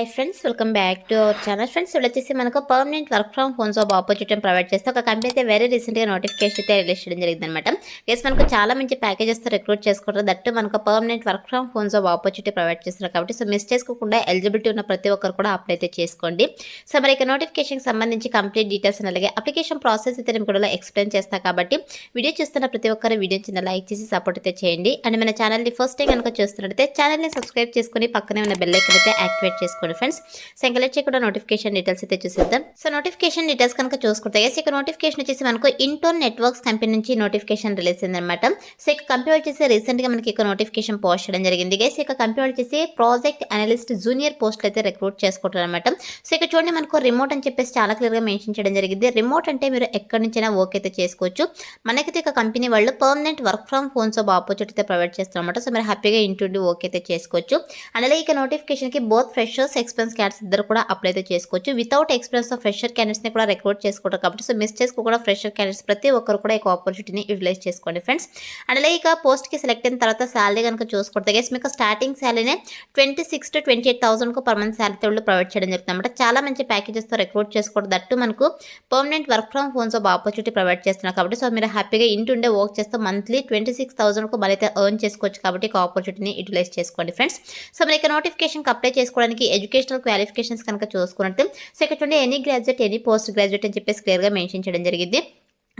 Hi friends, welcome back to our channel. Friends, ఇప్పుడు వచ్చేసి మనకు permanent work from home job opportunity provide చేస్తే ఒక కంపెనీ అయితే వెరీ రీసెంట్గా నోటిఫికేషన్ అయితే రిలీజ్ చేయడం జరిగింది అనమాట. గెస్ మనకు చాలా మంచి ప్యాకేజెస్తో రిక్రూట్ చేసుకుంటారు. దట్టు మనకు permanent work from home job opportunity provide చేస్తున్నారు కాబట్టి సో మిస్ చేసుకోకుండా ఎలిజిబిలిటీ ఉన్న ప్రతి ఒక్కరు కూడా అప్లై అయితే చేసుకోండి. సో మరి ఇక నోటిఫికేషన్కి సంబంధించి కంప్లీట్ డీటెయిల్స్ అలాగే అప్లికేషన్ ప్రాసెస్ అయితే నేను కూడా ఎక్స్ప్లెయిన్ చేస్తాను కాబట్టి వీడియో చూస్తున్న ప్రతి ఒక్కరు వీడియో చిన్న లైక్ చేసి సపోర్ట్ అయితే చేయండి. అండ్ మన ఛానల్ని ఫస్ట్ టైం కనుక చూస్తున్నట్టయితే ఛానల్ని సబ్స్క్రైబ్ చేసుకుని పక్కనే ఉన్న బెల్ ఐకాన్ అయితే యాక్టివేట్ చేసుకోండి ఫ్రెండ్స్. సో ఇంకా లేట్ చేయకుండా నోటిఫికేషన్ డీటెయిల్స్ అయితే చూసేద్దాం. సో నోటిఫికేషన్ డీటెయిల్స్ కనుక చూసుకుంటే ఇక నోటిఫికేషన్ వచ్చేసి మనకు ఇంటోన్ నెట్వర్క్స్ కంపెనీ నుంచి నోటిఫికేషన్ రిలీజ్ అయిందనమాట. సో ఇక కంపెనీ వచ్చేసి రీసెంట్గా మనకి ఇక నోటిఫికేషన్ పోస్ట్ చేయడం జరిగింది. గైస్ ఇక కంపెనీ వచ్చేసి ప్రాజెక్ట్ అనలిస్ట్ జూనియర్ పోస్టులు అయితే రిక్రూట్ చేసుకుంటారు అనమాట. సో ఇక చూడండి మనకు రిమోట్ అని చెప్పేసి చాలా క్లియర్గా మెన్షన్ చేయడం జరిగింది. రిమోట్ అంటే మీరు ఎక్కడి నుంచైనా వర్క్ అయితే చేసుకోవచ్చు. మనకైతే ఇక కంపెనీ వాళ్ళు permanent work from home job opportunity అయితే ప్రొవైడ్ చేస్తారు అనమాట. సో మీరు హ్యాపీగా ఇంటుండి వర్క్ అయితే చేసుకోవచ్చు. అలాగే ఇక నోటిఫికేషన్కి బోత్ ఫ్రెషర్స్ ఎక్స్పీరియన్స్ క్యాండిడేట్స్ ఇద్దరు కూడా అప్లై అయితే చేసుకోవచ్చు. వితౌట్ ఎక్స్పీరియన్స్ ఆఫ్ ఫ్రెషర్ క్యాండిడేట్స్ని కూడా రిక్రూట్ చేసుకుంటారు కాబట్టి సో మిస్ చేసుకోకుండా ఫ్రెషర్ క్యాండిడేట్స్ ప్రతి ఒక్కరు కూడా ఈ ఆపర్చునిటీని యూటిలైజ్ చేసుకోండి ఫ్రెండ్స్. అండ్ అలాగే ఇక పోస్ట్కి సెలెక్ట్ అయిన తర్వాత శాలరీ కనుక చూసుకుంటే గైస్ మీకు స్టార్టింగ్ శాలరీనే 26,000 to 28,000 per month salary provide చేయడం జరుగుతుంది అనమాట. చాలా మంచి ప్యాకేజెస్తో రిక్రూట్ చేసుకోవడం దట్టు మనకు permanent work from home job opportunity provide చేస్తున్నారు కాబట్టి సో మీరు హ్యాపీగా ఇంటుండే వర్క్ చేస్తూ మంత్లీ 26,000 మరి అయితే ఎర్న్ చేసుకోవచ్చు కాబట్టి ఈ ఆపర్చునిటీని యూటిలైజ్ చేసుకోండి ఫ్రెండ్స్. సో మరి ఇక నోటిఫికేషన్కి అప్లై చేసుకోవడానికి ఎడ్యుకేషనల్ క్వాలిఫికేషన్స్ కనుక చూసుకున్నట్టు సో ఇక్కడ చూడండి any graduate any post graduate అని చెప్పేసి క్లియర్గా మెన్షన్ చేయడం జరిగింది.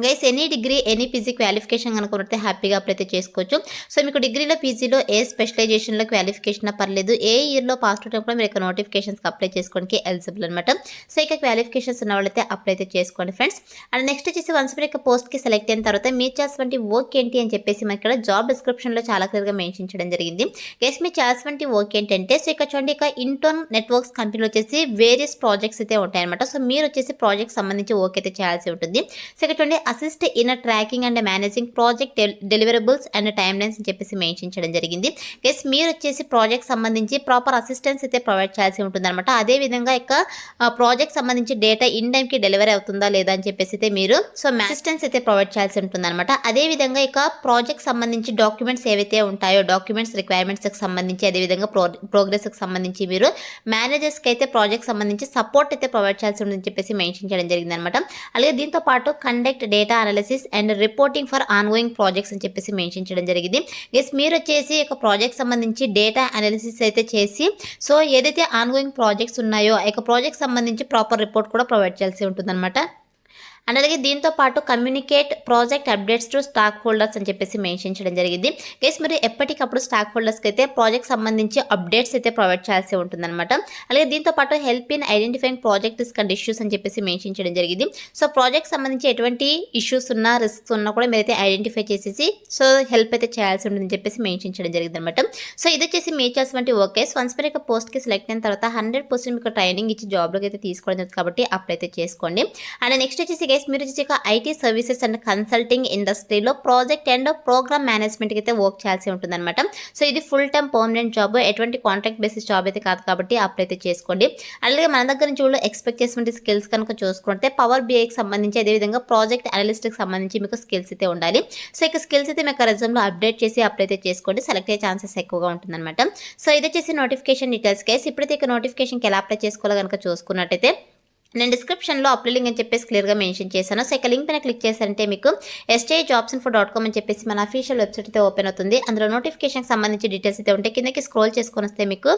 Guys any degree any PG qualification కనుక ఉంటే హ్యాపీగా అప్లై అయితే చేసుకోవచ్చు. సో మీకు డిగ్రీలో పీజీలో ఏ స్పెషలైజేషన్లో క్వాలిఫికేషన్ పర్లేదు, ఏ ఇయర్లో పాస్ అవుట్ కూడా మీరు ఇక నోటిఫికేషన్స్కి అప్లై చేసుకోవడానికి ఎలిజిబుల్ అనమాట. సో ఇక క్వాలిఫికేషన్స్ ఉన్న వాళ్ళైతే అప్లై అయితే చేసుకోండి ఫ్రెండ్స్. అండ్ నెక్స్ట్ వచ్చేసి వన్స్ మీరు ఇక పోస్ట్కి సెలెక్ట్ అయిన తర్వాత మీ చేయాల్సిన వర్క్ ఏంటి అని చెప్పేసి మనకి ఇక్కడ జాబ్ డిస్క్రిప్షన్లో చాలా క్లియర్గా మెన్షన్ చేయడం జరిగింది. గైస్ మీ చేయాల్సిన వర్క్ ఏంటంటే సో ఇక చూడండి ఇక ఇంటోన్ నెట్వర్క్స్ కంపెనీలో వచ్చేసి వేరియస్ ప్రాజెక్ట్స్ అయితే ఉంటాయన్నమాట. సో మీరు వచ్చేసి ప్రాజెక్ట్ సంబంధించి వర్క్ అయితే చేయాల్సి ఉంటుంది. సో ఇక చూడండి assist in tracking and managing project deliverables and time lines అని చెప్పేసి మెన్షన్ చేయడం జరిగింది. గైస్ మీరు వచ్చేసి ప్రాజెక్ట్ సంబంధించి ప్రాపర్ అసిస్టెన్స్ అయితే ప్రొవైడ్ చేయాల్సి ఉంటుంది అనమాట. అదేవిధంగా ఇక ప్రాజెక్ట్ సంబంధించి డేటా ఇన్ టైంకి డెలివరీ అవుతుందా లేదా అని చెప్పేసి అయితే మీరు సో అసిస్టెన్స్ అయితే ప్రొవైడ్ చేయాల్సి ఉంటుంది అనమాట. అదేవిధంగా ఇక ప్రాజెక్ట్ సంబంధించి డాక్యుమెంట్స్ ఏవైతే ఉంటాయో డాక్యుమెంట్స్ రిక్వైర్మెంట్స్కి సంబంధించి అదేవిధంగా ప్రోగ్రెస్కి సంబంధించి మీరు మేనేజర్స్కి అయితే ప్రాజెక్ట్ సంబంధించి సపోర్ట్ అయితే ప్రొవైడ్ చేయాల్సి ఉంటుందని చెప్పేసి మెన్షన్ చేయడం జరిగింది అనమాట. అలాగే దీంతో పాటు conduct data analysis and reporting for ongoing projects అని చెప్పేసి మెన్షన్ చేయడం జరిగింది. గెస్ మీరు వచ్చేసి ఒక ప్రాజెక్ట్ సంబంధించి డేటా అనాలిసిస్ అయితే చేసి సో ఏదైతే ఆన్గోయింగ్ ప్రాజెక్ట్స్ ఉన్నాయో ఆ ప్రాజెక్ట్ సంబంధించి ప్రాపర్ రిపోర్ట్ కూడా ప్రొవైడ్ చేయాల్సి ఉంటుందన్నమాట. అండ్ అలాగే దీంతో పాటు communicate project updates to stock holders అని చెప్పేసి మెన్షన్ చేయడం జరిగింది. గైస్ మీరు ఎప్పటికప్పుడు స్టాక్ హోల్డర్స్కి అయితే ప్రాజెక్ట్ సంబంధించి అప్డేట్స్ అయితే ప్రొవైడ్ చేయాల్సి ఉంటుందన్నమాట. అలాగే దీంతో పాటు help in identifying project risk and issues అని చెప్పేసి మెన్షన్ చేయడం జరిగింది. సో ప్రాజెక్ట్ సంబంధించి ఎటువంటి ఇష్యూస్ ఉన్నా రిస్క్స్ ఉన్నా కూడా మీరైతే ఐడెంటిఫై చేసేసి సో హెల్ప్ అయితే చేయాల్సి ఉంటుందని చెప్పేసి మెన్షన్ చేయడం జరిగింది అనమాట. సో ఇది వచ్చేసి మీ చేసినటువంటి వర్క్ కేస్ వన్స్ మీరు ఇక పోస్ట్కి సెలెక్ట్ అయిన తర్వాత 100% మీకు ట్రైనింగ్ ఇచ్చి జాబ్లోకి అయితే తీసుకోవడం జరుగుతుంది కాబట్టి అప్లై అయితే చేసుకోండి. అండ్ నెక్స్ట్ వచ్చేసి మీరు వచ్చేసి ఐటీ సర్వీసెస్ అండ్ కన్సల్టింగ్ ఇండస్ట్రీలో ప్రాజెక్ట్ అండ్ ప్రోగ్రామ్ మేనేజ్మెంట్కి అయితే వర్క్ చేయాల్సి ఉంటుంది అనమాట. సో ఇది ఫుల్ టైం పర్మనెంట్ జాబ్, ఎటువంటి కాంట్రాక్ట్ బేసిస్ జాబ్ అయితే కాదు కాబట్టి అప్లై అయితే చేసుకోండి. అలాగే మన దగ్గర నుంచి వాళ్ళు ఎక్స్పెక్ట్ చేసినటువంటి స్కిల్స్ కనుక చూసుకుంటే పవర్ బిఐకి సంబంధించి అదేవిధంగా ప్రాజెక్ట్ అనలిస్ట్కి సంబంధించి మీకు స్కిల్స్ అయితే ఉండాలి. సో ఇక స్కిల్స్ అయితే మీకు రెజ్యూమ్లో అప్డేట్ చేసి అప్లై అయితే చేసుకోండి. సెలెక్ట్ అయ్యే ఛాన్సెస్ ఎక్కువగా ఉంటుందన్నమాట. సో ఇది వచ్చేసి నోటిఫికేషన్ డీటెయిల్స్ కేసు. ఇప్పుడైతే ఇక నోటిఫికేషన్కి ఎలా అప్లై చేసుకోవాలో కనుక చూసుకున్నట్టయితే నేను డిస్క్రిప్షన్లో అప్లై లింక్ అని చెప్పేసి క్లియర్గా మెన్షన్ చేశాను. సో ఇక లింక్ పైన క్లిక్ చేశారంటే మీకు sjobsinfo.com అని చెప్పేసి మన అఫీషియల్ వెబ్సైట్ అయితే ఓపెన్ అవుతుంది. అందులో నోటిఫికేషన్కి సంబంధించి డీటెయిల్స్ అయితే ఉంటాయి. కిందకి స్క్రోల్ చేసుకొని వస్తే మీకు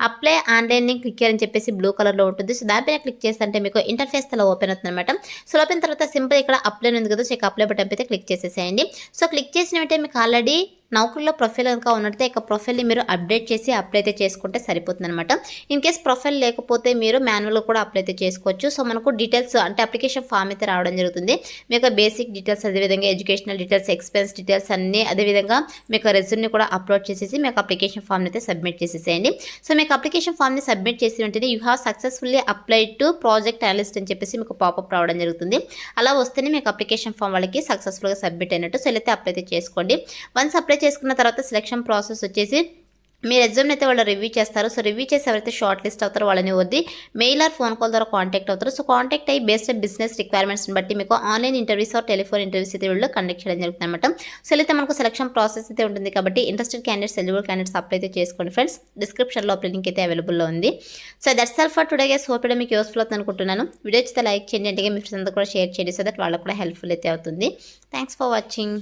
అప్లై ఆన్లైన్ లింక్ క్లిక్ అని చెప్పేసి బ్లూ కలర్లో ఉంటుంది. సో దానిపైన క్లిక్ చేస్తే మీకు ఇంటర్ఫేస్ అలా ఓపెన్ అవుతుంది అనమాట. సో ఓపెన్ తర్వాత సింపుల్ ఇక్కడ అప్లై ఉంది కదా, సో ఇక అప్లై బటన్ అయితే క్లిక్ చేసేసేయండి. సో క్లిక్ చేసిన వెంటనే మీకు ఆల్రెడీ నౌకరీలో ప్రొఫైల్ కనుక ఉన్నట్టే ఇక ప్రొఫైల్ని మీరు అప్డేట్ చేసి అప్లై అయితే చేసుకుంటే సరిపోతుంది అనమాట. ఇన్ కేస్ ప్రొఫైల్ లేకపోతే మీరు మాన్యువల్గా కూడా అప్లై అయితే చేసుకోవచ్చు. సో మనకు డీటెయిల్స్ అంటే అప్లికేషన్ ఫామ్ అయితే రావడం జరుగుతుంది. మీకు బేసిక్ డీటెయిల్స్ అదేవిధంగా ఎడ్యుకేషనల్ డీటెయిల్స్ ఎక్స్పెన్స్ డీటెయిల్స్ అన్నీ అదేవిధంగా మీకు రెజ్యూమ్ని కూడా అప్లోడ్ చేసేసి మీకు అప్లికేషన్ ఫామ్ని అయితే సబ్మిట్ చేసేసేయండి. సో మీకు అప్లికేషన్ ఫామ్ని సబ్మిట్ చేసి వెంటనే you have successfully applied to project analyst అని చెప్పేసి మీకు పాపప్ రావడం జరుగుతుంది. అలా వస్తేనే మీకు అప్లికేషన్ ఫామ్ వాళ్ళకి సక్సెస్ఫుల్గా సబ్మిట్ అయినట్టు. సో అయితే అప్లై అయితే చేసుకోండి. వన్స్ అప్లై చేసుకున్న తర్వాత సెలక్షన్ ప్రాసెస్ వచ్చేసి మీ రెజ్యూమ్ని అయితే వాళ్ళు రివ్యూ చేస్తారు. సో రివ్యూ చేసి ఎవరైతే షార్ట్ లిస్ట్ అవుతారో వాళ్ళని వద్ది మెయిల్ ఆర్ ఫోన్ కాల్ ద్వారా కాంటాక్ట్ అవుతారు. సో కాంటాక్ట్ అయ్యి బేస్డ్ బిజినెస్ రిక్వైర్మెంట్స్ని బట్టి మీకు online interviews or telephone interviews అయితే వీళ్ళు కండక్ట్ చేయడం జరుగుతుంది అనమాట. సో అయితే మనకు సెలక్షన్ ప్రాసెస్ అయితే ఉంటుంది కాబట్టి interested candidates eligible candidates apply అయితే చేసుకోండి ఫ్రెండ్స్. డిస్క్రిప్షన్లో అప్లై లింక్ అయితే అవైలబుల్లో ఉంది. So that's all for today guys. Hope మీకు యూస్ఫుల్ అవుతుంది అనుకుంటున్నాను. వీడియో అయితే లైక్ చేయండి, అంటే మీ ఫ్రెండ్స్ అందరూ కూడా షేర్ చేయండి, సో దట్ వాళ్ళకు కూడా హెల్ప్ఫుల్ అయితే అవుతుంది. Thanks for watching.